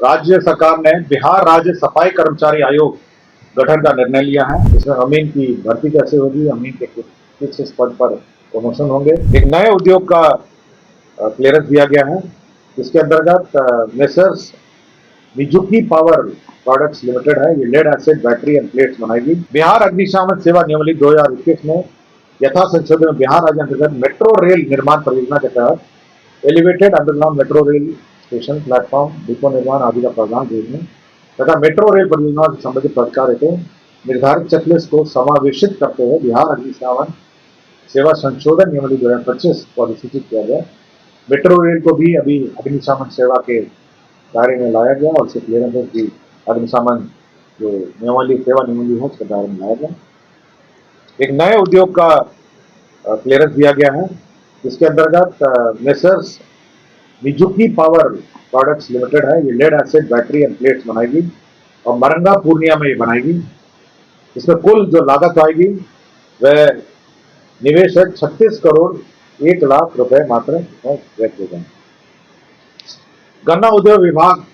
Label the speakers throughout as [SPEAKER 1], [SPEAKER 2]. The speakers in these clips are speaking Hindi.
[SPEAKER 1] राज्य सरकार ने बिहार राज्य सफाई कर्मचारी आयोग गठन का निर्णय लिया है। इसमें अमीन की भर्ती कैसे होगी, अमीन के किस पद पर प्रमोशन होंगे। एक नए उद्योग का क्लियरेंस दिया गया है, जिसके अंतर्गत messrs Mizuki power products limited है, ये lead acid battery and plates बनाएगी। बिहार अग्निशमन सेवा नियमावली 2021 में यथा संशोधन में बिहार राज्य अंतर्गत मेट्रो रेल निर्माण परियोजना के तहत elevated underground metro rail station, platform, depot निर्माण आदि का प्रावधान देखने तथा मेट्रो रेल परियोजना से संबंधित अधिकारियों को निर्धारित चेकलिस्ट को समावेशित करते हुए बिहार अग्निशमन सेवा संशोधन नियमावली 2025 को अधिसूचित किया गया। मेट्रो रेल को भी अभी अग्निशमन सेवा के दायरे में लाया गया और उसके क्लियरेंस की अग्निशमन जो नियमावली सेवा नियमावली है उसके दायरे में लाया गया। एक नए उद्योग का क्लियरेंस दिया गया है, जिसके अंतर्गत messrs Mizuki power products limited है, ये lead acid battery and plates बनाएगी और मरंगा पूर्णिया में ये बनाएगी। इसमें कुल जो लागत आएगी वह निवेश है 36 करोड़ 1 लाख रुपए मात्र व्यय किए जाएंगे। गन्ना उद्योग विभाग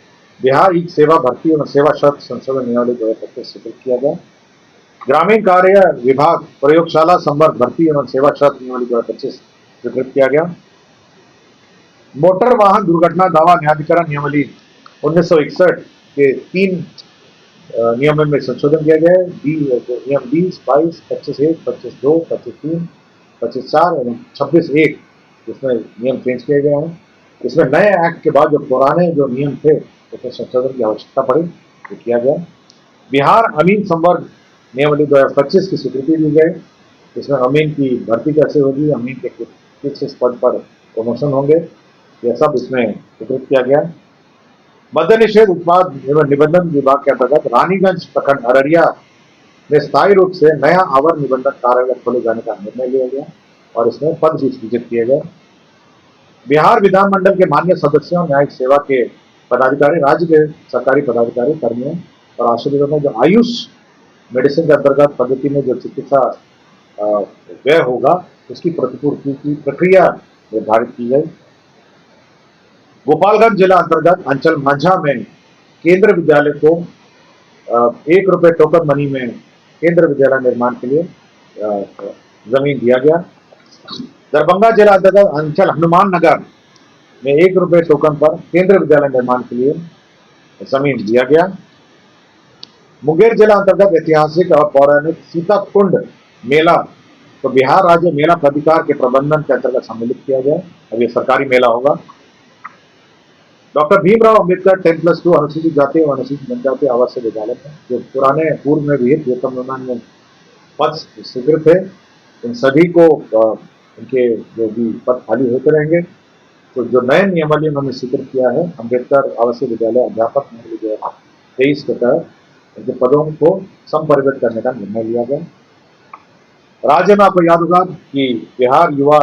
[SPEAKER 1] बिहार ई सेवा भर्ती एवं सेवा शर्त संशोधन नियमावली 2025 स्वीकृत किया गया। ग्रामीण कार्य विभाग प्रयोगशाला संवर्ग भर्ती एवं सेवा शर्त नियमावली 2025 स्वीकृत किया गया। मोटर वाहन दुर्घटना दावा न्यायाधिकरण नियमावली 1961 के 3 नियमों में संशोधन किया गया है। नियम 20, 22, 25(1), 25(2), 25(3), 25(4) एवं 26(1) इसमें नियम चेंज किए गए हैं। इसमें नए एक्ट के बाद जो पुराने जो नियम थे उसमें संशोधन की आवश्यकता पड़ी, तो किया गया। बिहार अमीन संवर्ग नियमावली 2025 की स्वीकृति दी गई। इसमें अमीन की भर्ती कैसे होगी, अमीन के किस पद पर प्रमोशन होंगे, यह सब इसमें स्वीकृत किया गया। मद्य निषेध उत्पाद एवं निबंधन विभाग के अंतर्गत रानीगंज प्रखंड अररिया में स्थायी रूप से नया आवर निबंधन कार्यालय खोले जाने का निर्णय लिया गया और इसमें पद भी सृजित किए गए। बिहार विधानमंडल के मान्य सदस्यों, न्यायिक सेवा के पदाधिकारी, राज्य के सरकारी पदाधिकारी, कर्मियों और आश्रितों में जो आयुष मेडिसिन के अंतर्गत पद्धति में जो चिकित्सा व्यय होगा उसकी प्रतिपूर्ति की प्रक्रिया निर्धारित की गई। गोपालगंज जिला अंतर्गत अंचल मंझा में केंद्र विद्यालय को 1 रुपए टोकन मनी में केंद्र विद्यालय निर्माण के लिए जमीन दिया गया। दरभंगा जिला अंतर्गत अंचल हनुमान नगर में 1 रुपए टोकन पर केंद्र विद्यालय निर्माण के लिए जमीन दिया गया। मुंगेर जिला अंतर्गत ऐतिहासिक और पौराणिक सीताकुंड मेला तो बिहार राज्य मेला प्राधिकार के प्रबंधन के अंतर्गत सम्मिलित किया गया। अब ये सरकारी मेला होगा। डॉक्टर भीमराव अंबेडकर 10+2 अनुसूचित जाति और अनुसूचित जनजाति आवासीय विद्यालय में जो पुराने पूर्व में भी वेतन विमान में पद स्वीकृत थे, इन सभी को उनके जो भी पद खाली होते रहेंगे। तो जो नए नियमावली उन्होंने स्वीकृत किया है, अम्बेडकर आवासीय विद्यालय अध्यापक नियमावली 2023 के तहत उनके पदों को संपरिवर्तित करने का निर्णय लिया गया। राज्य में आपको याद होगा कि बिहार युवा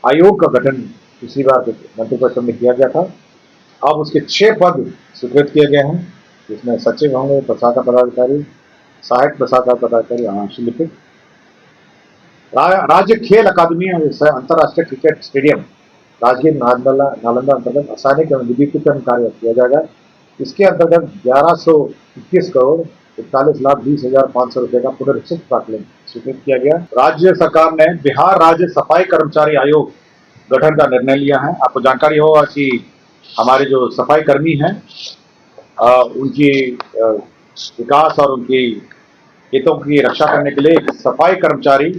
[SPEAKER 1] आयोग का गठन पिछली बार मंत्रिपरिषद में किया गया था। अब उसके 6 पद स्वीकृत किए गए हैं, जिसमें सचिव होंगे, प्रशाखा पदाधिकारी, सहायक प्रशाखा पदाधिकारी, आंशिक लिपिक। राज्य खेल अकादमी अंतर्राष्ट्रीय क्रिकेट स्टेडियम राजगीर नालंदा अंतर्गत आसानी एवं विद्युतीकरण कार्य किया जाएगा। इसके अंतर्गत 1121 करोड़ 41,20,500 रुपए का पुनरीक्षित प्राकलन स्वीकृत किया गया। राज्य सरकार ने बिहार राज्य सफाई कर्मचारी आयोग गठन का निर्णय लिया है। आपको जानकारी होगा कि हमारे जो सफाई कर्मी हैं उनकी विकास और उनकी हितों की रक्षा करने के लिए एक सफाई कर्मचारी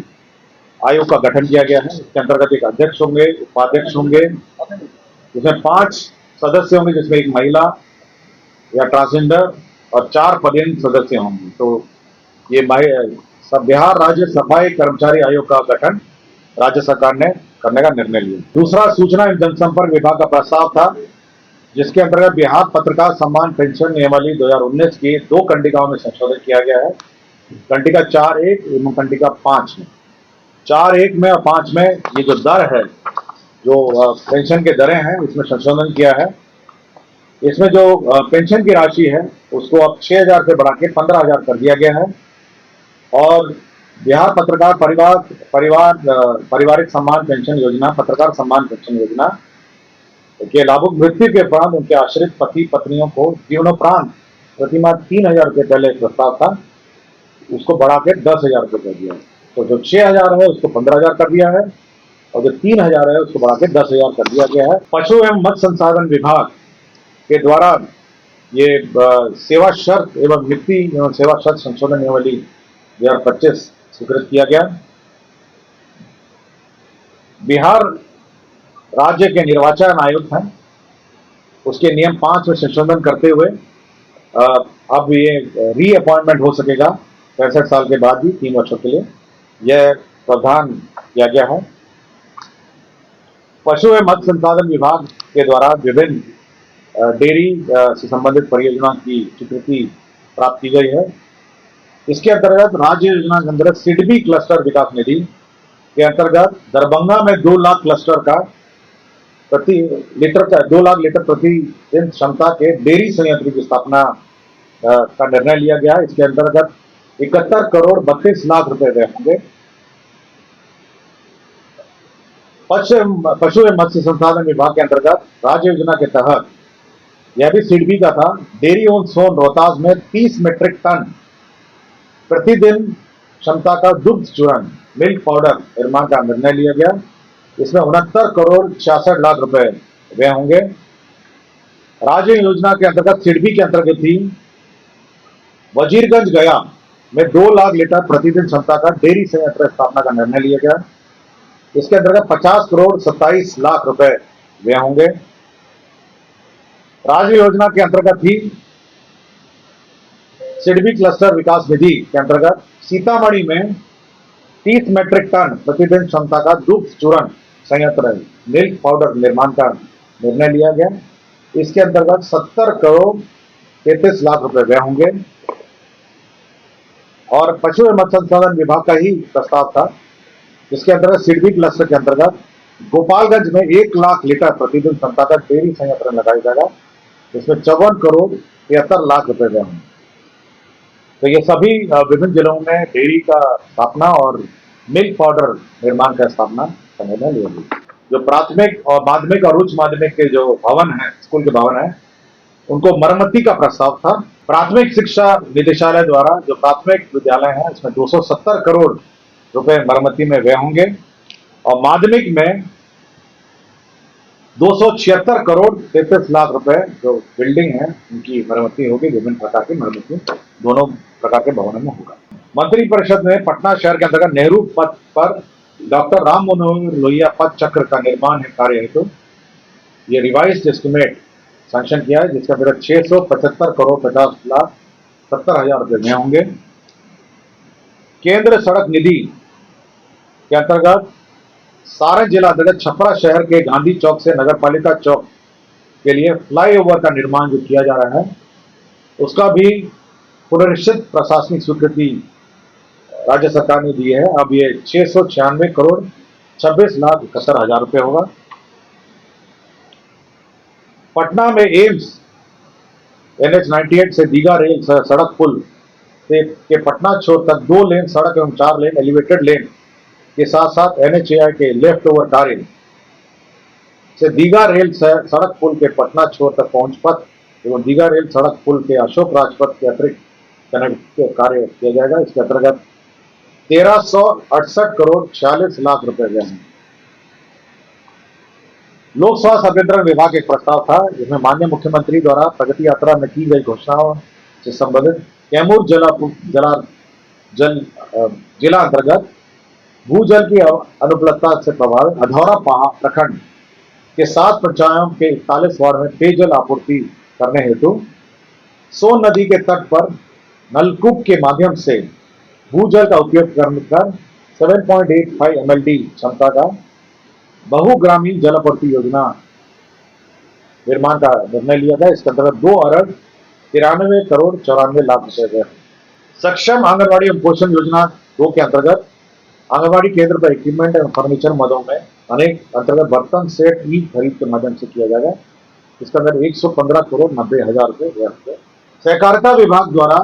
[SPEAKER 1] आयोग का गठन किया गया है। इसके अंतर्गत एक अध्यक्ष होंगे, उपाध्यक्ष होंगे, जिसमें 5 सदस्य होंगे, जिसमें एक महिला या ट्रांसजेंडर और 4 पदेन सदस्य होंगे। तो ये बिहार राज्य सफाई कर्मचारी आयोग का गठन राज्य सरकार ने करने का निर्णय लिया। दूसरा, सूचना एवं जनसंपर्क विभाग का प्रस्ताव था, जिसके अंतर्गत बिहार पत्रकार सम्मान पेंशन नियमावली 2019 की 2 कंडिकाओं में संशोधन किया गया है। कंडिका 4(1) एवं कंडिका 5 में 4(1) में और 5 में ये जो दर है, जो पेंशन के दरें हैं, इसमें संशोधन किया है। इसमें जो पेंशन की राशि है उसको अब 6,000 से बढ़ा के 15,000 कर दिया गया है और बिहार पत्रकार पारिवारिक सम्मान पेंशन योजना, पत्रकार सम्मान पेंशन योजना के लाभुक मृत्यु के उपरांत उनके आश्रित पति पत्नियों को जीवनोपरांत प्रतिमाह 3,000 रुपये पहले एक प्रस्ताव था, उसको बढ़ा के 10,000 रुपये कर दिया है। तो जो 6,000 है उसको 15,000 कर दिया है और जो 3,000 है उसको बढ़ा के 10,000 कर दिया गया है। पशु एवं मत्स्य संसाधन विभाग के द्वारा ये सेवा शर्त एवं नियुक्ति एवं सेवा शर्त संशोधन नियमावली 2025 स्वीकृत किया गया। बिहार राज्य के निर्वाचन आयुक्त हैं, उसके नियम 5 में संशोधन करते हुए अब ये री अपॉइंटमेंट हो सकेगा 65 साल के बाद भी 3 वर्षों के लिए, यह प्रावधान किया गया है। पशु एवं मत्स्य संसाधन विभाग के द्वारा विभिन्न डेयरी से संबंधित परियोजना की स्वीकृति प्राप्त की गई है। इसके अंतर्गत राज्य योजना के अंतर्गत सिडबी क्लस्टर विकास निधि के अंतर्गत दरभंगा में 2 लाख क्लस्टर का 2 लाख लीटर प्रति दिन क्षमता के डेयरी संयंत्र की स्थापना का निर्णय लिया गया। इसके अंतर्गत 71 करोड़ 32 लाख रुपए व्यय होंगे। पशु एवं मत्स्य संसाधन विभाग के अंतर्गत राज्य योजना के तहत यह भी सिडबी का था, डेयरी ऑन सोन रोहतास में 30 मीट्रिक टन प्रतिदिन क्षमता का दुग्ध चूर्ण मिल्क पाउडर निर्माण का निर्णय लिया गया। इसमें 69 करोड़ 66 लाख रुपए व्यय होंगे। राज्य योजना के अंतर्गत सिडबी के अंतर्गत ही वजीरगंज गया में 2 लाख लीटर प्रतिदिन क्षमता का डेयरी संयंत्र स्थापना का निर्णय लिया गया। इसके अंतर्गत 50 करोड़ 27 लाख रुपए व्यय होंगे। राज्य योजना के अंतर्गत ही सिडबी क्लस्टर विकास निधि के अंतर्गत सीतामढ़ी में 30 मीट्रिक टन प्रतिदिन क्षमता का दुग्ध चूर्ण संयंत्र मिल्क पाउडर निर्माण का निर्णय लिया गया। इसके अंतर्गत 70 करोड़ 33 लाख रुपए व्यय होंगे। और पशु एवं मत्स्य संसाधन विभाग का ही प्रस्ताव था, जिसके अंतर्गत सिडबी क्लस्टर के अंतर्गत गोपालगंज में 1 लाख लीटर प्रतिदिन क्षमता का डेयरी संयंत्र लगाया जाएगा, जिसमें 54 करोड़ 73 लाख रुपए व्यय होंगे। तो ये सभी विभिन्न जिलों में डेयरी का स्थापना और मिल्क पाउडर निर्माण का स्थापना का निर्णय लिया गया। जो प्राथमिक और माध्यमिक और उच्च माध्यमिक के जो भवन है, स्कूल के भवन है, उनको मरम्मती का प्रस्ताव था। प्राथमिक शिक्षा निदेशालय द्वारा जो प्राथमिक विद्यालय है, इसमें 270 करोड़ रुपए मरम्मती में व्यय होंगे और माध्यमिक में 276 करोड़ 33 लाख रुपए जो बिल्डिंग है उनकी मरम्मती होगी। विभिन्न प्रकार की मरम्मती दोनों प्रकार के भवनों में होगा। मंत्रिपरिषद ने पटना शहर के अंतर्गत नेहरू पथ पर डॉक्टर राम मनोहर लोहिया पथ चक्र का निर्माण कार्य हेतु ये रिवाइज्ड एस्टिमेट सैंक्शन किया है, जिसका अंतर्गत 675 करोड़ 50 लाख 70 हजार रुपए में होंगे। केंद्र सड़क निधि के अंतर्गत सारण जिला अंतर्गत छपरा शहर के गांधी चौक से नगरपालिका चौक के लिए फ्लाईओवर का निर्माण जो किया जा रहा है, उसका भी पुनरीक्षित प्रशासनिक स्वीकृति राज्य सरकार ने दी है। अब ये 696 करोड़ 26 लाख 71 हजार रुपए होगा। पटना में एम्स NH 98 से दीघा रेल सड़क पुल से के पटना छोर तक 2 लेन सड़क एवं 4 लेन एलिवेटेड लेन के साथ साथ NHAI के लेफ्ट ओवर कार्य से दीघा रेल सड़क पुल के पटना छोर तक पहुंच पथ एवं दीघा रेल सड़क पुल के अशोक राजपथ के अतिरिक्त कनेक्ट कार्य किया जाएगा। इसके अंतर्गत 1368 करोड़ 46 लाख रुपए व्यय हैं। लोक स्वास्थ्य अभियंत्रण विभाग एक प्रस्ताव था, जिसमें माननीय मुख्यमंत्री द्वारा प्रगति यात्रा में की गई घोषणाओं से संबंधित कैमूर जिला अंतर्गत भूजल की अनुपलब्धता से प्रभावित अधौरा प्रखंड के 7 पंचायतों के 41 वार्ड में पेयजल आपूर्ति करने हेतु सोन नदी के तट पर नलकूप के माध्यम से भूजल का उपयोग कर 7.85 MLD क्षमता का बहुग्रामीण जलापूर्ति योजना निर्माण का निर्णय लिया गया। इसके अंतर्गत 2 अरब 93 करोड़ 94 लाख रुपए। सक्षम आंगनबाड़ी एवं पोषण योजना 2 के अंतर्गत आंगनबाड़ी केंद्र पर इक्विपमेंट एवं फर्नीचर मदों में अनेक अंतर्गत बर्तन सेट ई खरीद के माध्यम से किया जाएगा। इसके अंदर 115 करोड़ 90 हजार रुपए। सहकारिता विभाग द्वारा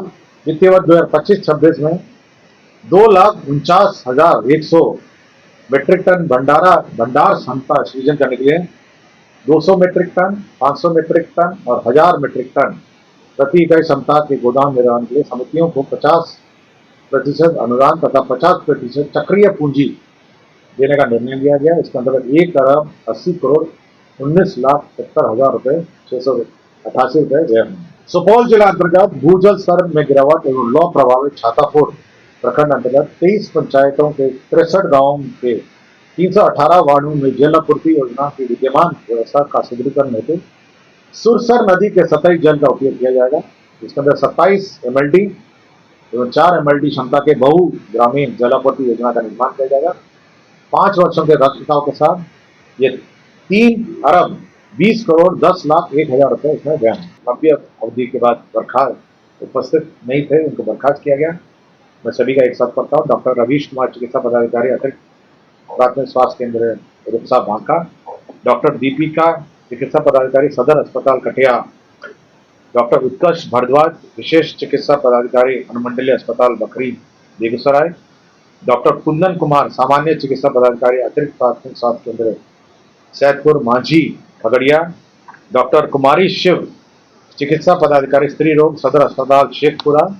[SPEAKER 1] वित्तीय वर्ष 2025-26 में 2,49,100 मीट्रिक टन भंडार क्षमता सृजन करने के लिए 200 मीट्रिक टन, 500 मीट्रिक टन और 1000 मीट्रिक टन प्रति इकाई क्षमता के गोदाम निर्माण के लिए समितियों को 50% अनुदान तथा 50% चक्रीय पूंजी देने का निर्णय लिया गया। इसके अंतर्गत 1,80,19,70,000 रुपए 688 रुपए व्यय होंगे। सुपौल जिला अंतर्गत भूजल स्तर में गिरावट एवं लौ प्रभावित छातापुर प्रखंड अंतर्गत 23 पंचायतों के 63 गांवों के 318 वार्डों में जल आपूर्ति योजना की विद्यमान व्यवस्था का सुदृढ़ीकरण हेतु सुरसर नदी के सतही जल का उपयोग किया जाएगा। इसके अंदर 27 MLD एवं 4 MLD क्षमता के बहु ग्रामीण जल आपूर्ति योजना का निर्माण किया जाएगा। 5 वर्षों के रखरखाव के साथ ये 3,20,10,01,000 रुपए इसमें व्यय हैं। लंबी अवधि के बाद बर्खास्त उपस्थित नहीं थे, उनको बर्खास्त किया गया। मैं सभी का एक साथ पढ़ता हूँ। डॉक्टर रवीश कुमार चिकित्सा पदाधिकारी अतिरिक्त प्राथमिक स्वास्थ्य केंद्र रुपसा बांका, डॉक्टर दीपिका चिकित्सा पदाधिकारी सदर अस्पताल कटिया, डॉक्टर उत्कर्ष भारद्वाज विशेष चिकित्सा पदाधिकारी अनुमंडलीय अस्पताल बखरी बेगूसराय, डॉक्टर कुंदन कुमार सामान्य चिकित्सा पदाधिकारी अतिरिक्त प्राथमिक स्वास्थ्य केंद्र सैदपुर मांझी खगड़िया, डॉक्टर कुमारी शिव चिकित्सा पदाधिकारी स्त्री रोग सदर अस्पताल शेखपुरा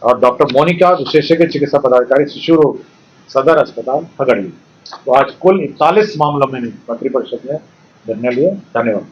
[SPEAKER 1] और डॉक्टर मोनिका विशेषज्ञ चिकित्सा पदाधिकारी शिशु रोग सदर अस्पताल खगड़िया। तो आज कुल 41 मामलों में मंत्रिपरिषद ने निर्णय लिया। धन्यवाद।